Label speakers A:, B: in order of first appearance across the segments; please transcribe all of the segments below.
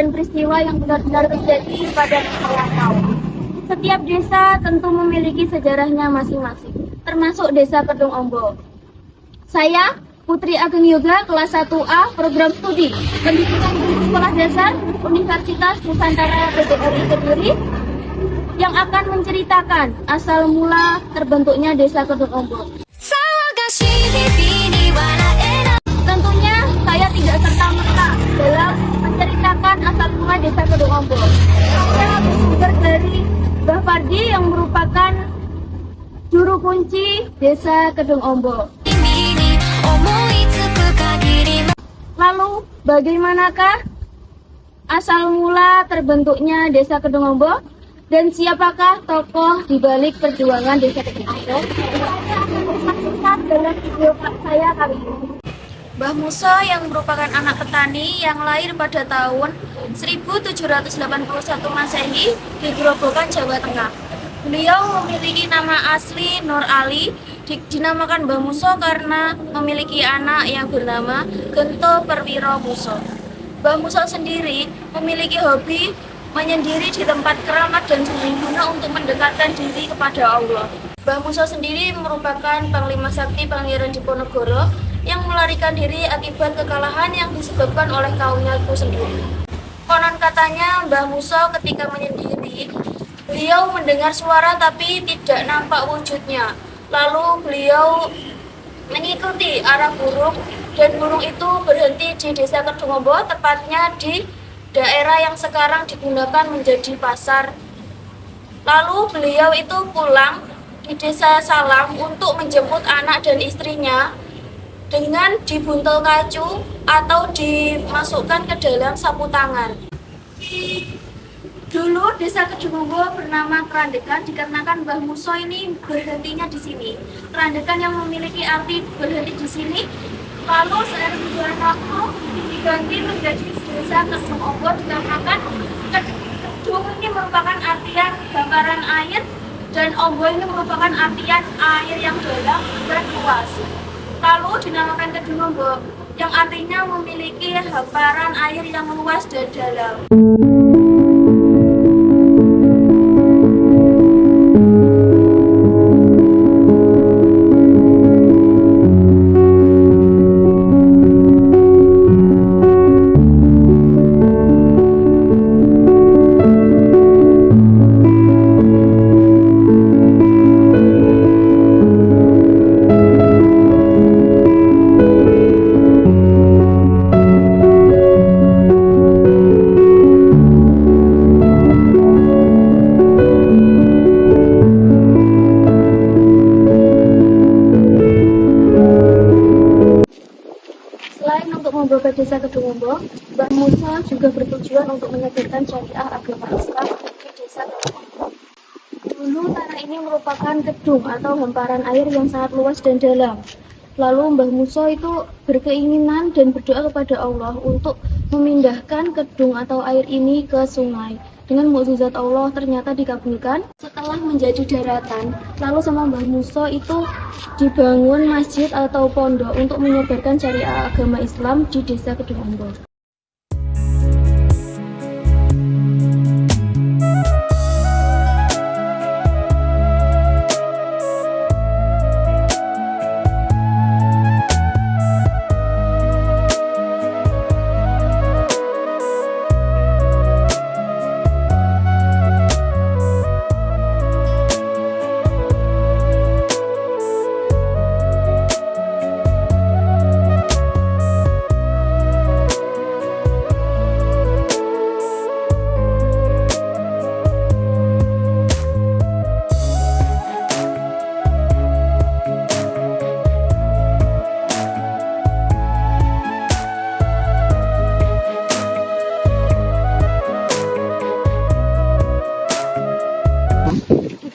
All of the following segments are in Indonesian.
A: dan peristiwa yang benar-benar terjadi pada masa lampau. Setiap desa tentu memiliki sejarahnya masing-masing, termasuk desa Kedung Ombo. Saya, Putri Ageng Yoga, kelas 1A, program studi Pendidikan Guru Sekolah Dasar Universitas Nusantara PGRI Kediri, yang akan menceritakan asal mula terbentuknya desa Kedung Ombo. Tentunya saya tidak serta-merta dalam menceritakan asal mula desa Kedung Ombo. Saya bersumber dari Mbah Pardi yang merupakan juru kunci desa Kedung Ombo. Lalu, bagaimanakah asal mula terbentuknya desa Kedung Ombo? Dan siapakah tokoh di balik perjuangan desa Kedung Ombo? Dalam video saya kali ini. Mbah Muso yang merupakan anak petani yang lahir pada tahun 1781 Masehi di Grobogan, Jawa Tengah. Beliau memiliki nama asli Nur Ali, dinamakan Mbah Muso karena memiliki anak yang bernama Gento Perwiro Muso. Mbah Muso sendiri memiliki hobi menyendiri di tempat keramat dan sembunyi-guna untuk mendekatkan diri kepada Allah. Mbah Muso sendiri merupakan Panglima Sakti Pangeran Diponegoro yang melarikan diri akibat kekalahan yang disebabkan oleh kaumnya itu sendiri. Konon katanya Mbah Muso ketika menyendiri, beliau mendengar suara tapi tidak nampak wujudnya. Lalu beliau mengikuti arah burung dan burung itu berhenti di desa Kedung Ombo, tepatnya di daerah yang sekarang digunakan menjadi pasar. Lalu beliau itu pulang di desa Salam untuk menjemput anak dan istrinya dengan dibuntel kacu atau dimasukkan ke dalam sapu tangan. Dulu desa Kedung Ombo bernama Kerandekan dikarenakan Mbah Muso ini berhentinya di sini. Kerandekan yang memiliki arti berhenti di sini. Lalu seiring berjalan waktu diganti menjadi desa Kedung Ombo dikarenakan Kedung ini merupakan artian hamparan air dan Ombo ini merupakan artian air yang dalam dan luas. Lalu dinamakan Kedung Ombo yang artinya memiliki hamparan air yang luas dan dalam. Membuka desa Kedung Ombo, Mbah Muso juga bertujuan untuk menyebarkan syariah agama Islam di desa Kedung Ombo. Dulu tanah ini merupakan kedung atau hamparan air yang sangat luas dan dalam. Lalu Mbah Muso itu berkeinginan dan berdoa kepada Allah untuk memindahkan kedung atau air ini ke sungai. Dengan mukjizat Allah ternyata dikabulkan. Setelah menjadi daratan, lalu sama Mbah Muso itu dibangun masjid atau pondok untuk menyebarkan syariah agama Islam di desa Kedung Ombo.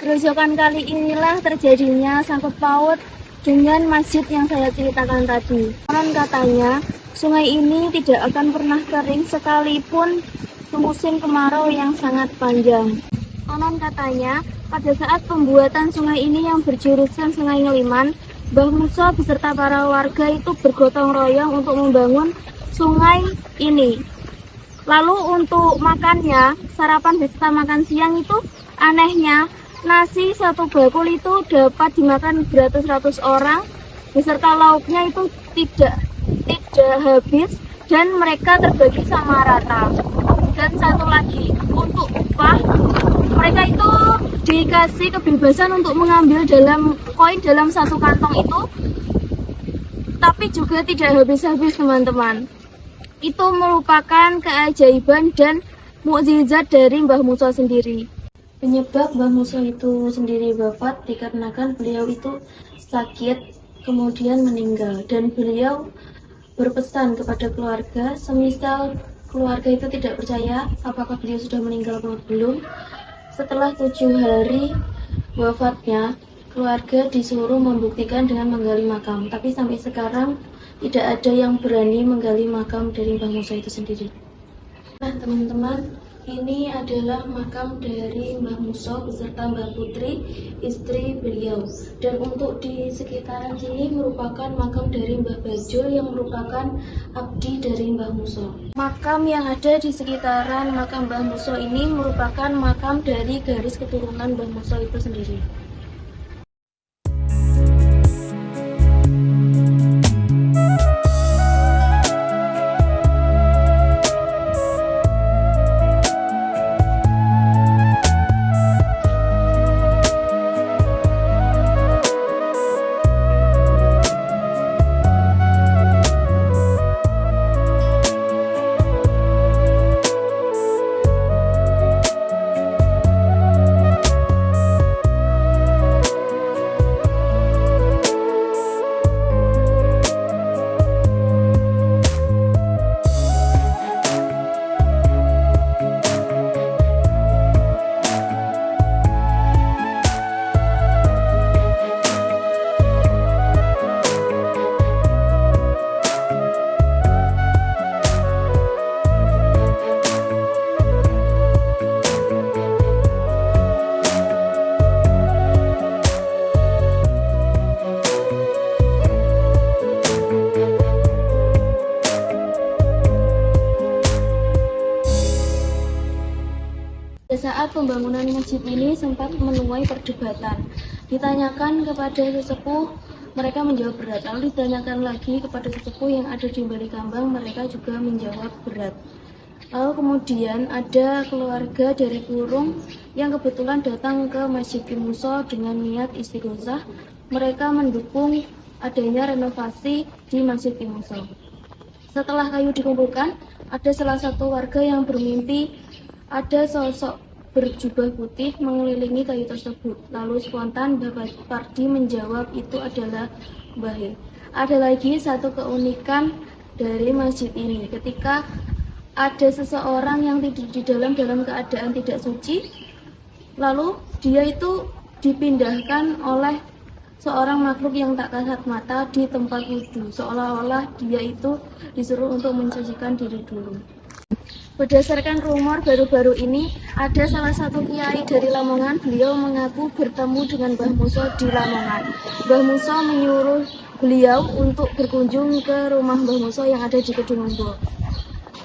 A: Kerusukan kali inilah terjadinya sangkut paut dengan masjid yang saya ceritakan tadi. Konon katanya, sungai ini tidak akan pernah kering sekalipun musim kemarau yang sangat panjang. Konon katanya, pada saat pembuatan sungai ini yang berjurusan Sungai Ngeliman, Mbah Muso beserta para warga itu bergotong royong untuk membangun sungai ini. Lalu untuk makannya, sarapan beserta makan siang itu anehnya nasi satu bakul itu dapat dimakan beratus-ratus orang beserta lauknya itu tidak habis dan mereka terbagi sama rata. Dan satu lagi, untuk upah mereka itu dikasih kebebasan untuk mengambil koin dalam satu kantong itu, tapi juga tidak habis-habis teman-teman. Itu merupakan keajaiban dan mukjizat dari Mbah Muso sendiri. Penyebab Mbah Muso itu sendiri wafat dikarenakan beliau itu sakit kemudian meninggal, dan beliau berpesan kepada keluarga, semisal keluarga itu tidak percaya apakah beliau sudah meninggal atau belum, setelah 7 hari wafatnya keluarga disuruh membuktikan dengan menggali makam, tapi sampai sekarang tidak ada yang berani menggali makam dari Mbah Muso itu sendiri. Nah teman-teman, ini adalah makam dari Mbah Muso beserta Mbah Putri, istri beliau. Dan untuk di sekitaran sini merupakan makam dari Mbah Bajul yang merupakan abdi dari Mbah Muso. Makam yang ada di sekitaran makam Mbah Muso ini merupakan makam dari garis keturunan Mbah Muso itu sendiri. Saat pembangunan masjid ini sempat menuai perdebatan. Ditanyakan kepada sesepuh, mereka menjawab berat. Lalu ditanyakan lagi kepada sesepuh yang ada di balik kambang, mereka juga menjawab berat. Lalu kemudian ada keluarga dari Kurung yang kebetulan datang ke Masjid Ki Muso dengan niat istighosah. Mereka mendukung adanya renovasi di Masjid Ki Muso. Setelah kayu dikumpulkan, ada salah satu warga yang bermimpi ada sosok berjubah putih mengelilingi kayu tersebut. Lalu spontan Bapak Pardi menjawab itu adalah Mbah He. Ada lagi satu keunikan dari masjid ini. Ketika ada seseorang yang tidur di dalam keadaan tidak suci, lalu dia itu dipindahkan oleh seorang makhluk yang tak kasat mata di tempat wudhu, seolah-olah dia itu disuruh untuk mensucikan diri dulu. Berdasarkan rumor baru-baru ini, ada salah satu kiai dari Lamongan, beliau mengaku bertemu dengan Mbah Muso di Lamongan. Mbah Muso menyuruh beliau untuk berkunjung ke rumah Mbah Muso yang ada di Kedungombo.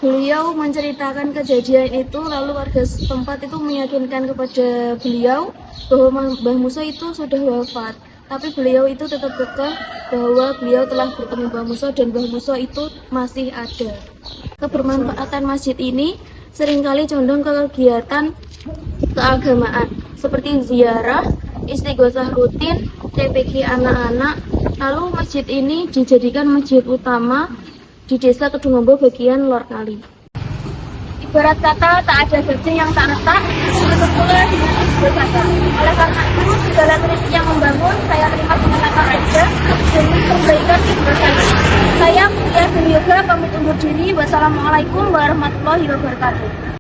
A: Beliau menceritakan kejadian itu, lalu warga setempat itu meyakinkan kepada beliau bahwa Mbah Muso itu sudah wafat. Tapi beliau itu tetap kekeh bahwa beliau telah bertemu Mbah Muso dan Mbah Muso itu masih ada. Kebermanfaatan masjid ini seringkali condong ke kegiatan keagamaan seperti ziarah, istighosah rutin, TPQ anak-anak. Lalu masjid ini dijadikan masjid utama di desa Kedungombo bagian Lor Kali. Ibarat kata tak ada gajah yang tak retak, begitu pula dengan istighosah. Oleh karena itu, segala kritik yang membangun saya terima dengan lapang dada demi perbaikan istighosah. Saya Mutia Yoga pamit undur diri. Wassalamualaikum warahmatullahi wabarakatuh.